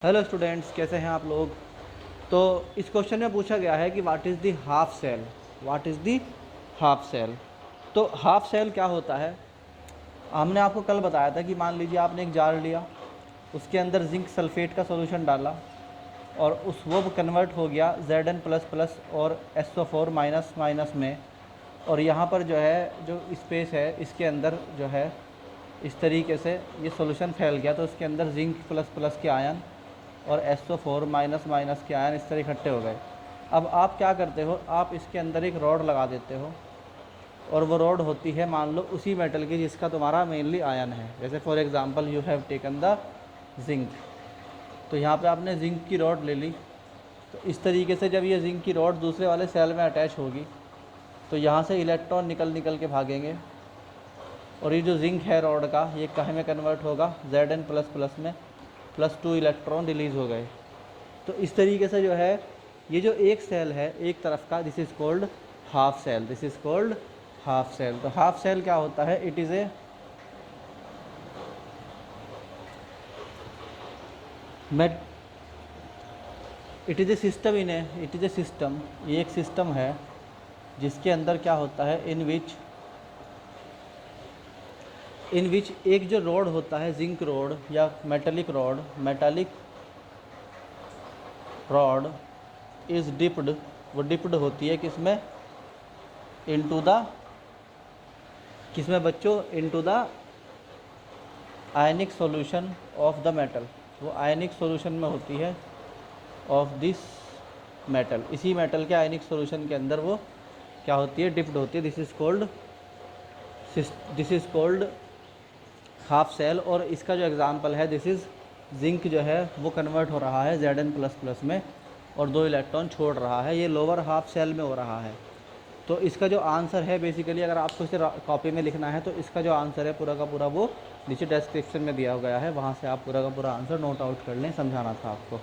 Hello students, कैसे हैं आप लोग। तो इस क्वेश्चन में पूछा गया है कि what is the half cell. What is the half cell. तो हाफ सेल क्या होता है। हमने आपको कल बताया था कि मान लीजिए आपने एक जार लिया, उसके अंदर जिंक सल्फेट का सॉल्यूशन डाला और वो कन्वर्ट हो गया Zn प्लस प्लस और SO4 माइनस माइनस में। और यहाँ पर जो है जो स्पेस है इसके अंदर जो है इस तरीके से ये सॉल्यूशन फैल गया, तो इसके अंदर जिंक प्लस प्लस के आयन और SO4 माइनस माइनस के आयन इस तरह इकट्ठे हो गए। अब आप क्या करते हो, आप इसके अंदर एक रॉड लगा देते हो और वो रॉड होती है मान लो उसी मेटल की जिसका तुम्हारा मेनली आयन है। जैसे for example you have taken the zinc, तो यहाँ पे आपने जिंक की रॉड ले ली। तो इस तरीके से जब ये जिंक की रॉड दूसरे वाले सेल में अटैच होगी तो यहाँ से इलेक्ट्रॉन निकल निकल के भागेंगे और ये जो जिंक है रॉड का ये काहे में कन्वर्ट होगा, Zn प्लस प्लस में, +2 इलेक्ट्रॉन रिलीज़ हो गए। तो इस तरीके से जो है ये जो एक सेल है एक तरफ का, this is called half cell. This is called half cell. तो हाफ सेल क्या होता है, it is a mate it is a system it is a system. ये एक सिस्टम है जिसके अंदर क्या होता है, इन विच एक जो रॉड होता है जिंक रॉड या मेटालिक रॉड इज़ डिप्ड, वो डिप्ड होती है किसमें, इनटू द, किसमें बच्चों, into the ionic solution of the metal. वो आयनिक सॉल्यूशन में होती है ऑफ दिस मेटल, इसी मेटल के आयनिक सॉल्यूशन के अंदर वो क्या होती है, डिप्ड होती है। This is called half cell. और इसका जो एग्जांपल है, दिस इज़ जिंक जो है वो कन्वर्ट हो रहा है Zn प्लस प्लस में और 2 इलेक्ट्रॉन छोड़ रहा है, ये लोअर हाफ सेल में हो रहा है। तो इसका जो आंसर है बेसिकली, अगर आपको इसे कॉपी में लिखना है तो इसका जो आंसर है पूरा का पूरा वो नीचे डिस्क्रिप्शन में दिया गया है, वहाँ से आप पूरा का पूरा आंसर नोट आउट कर लें, समझाना था आपको।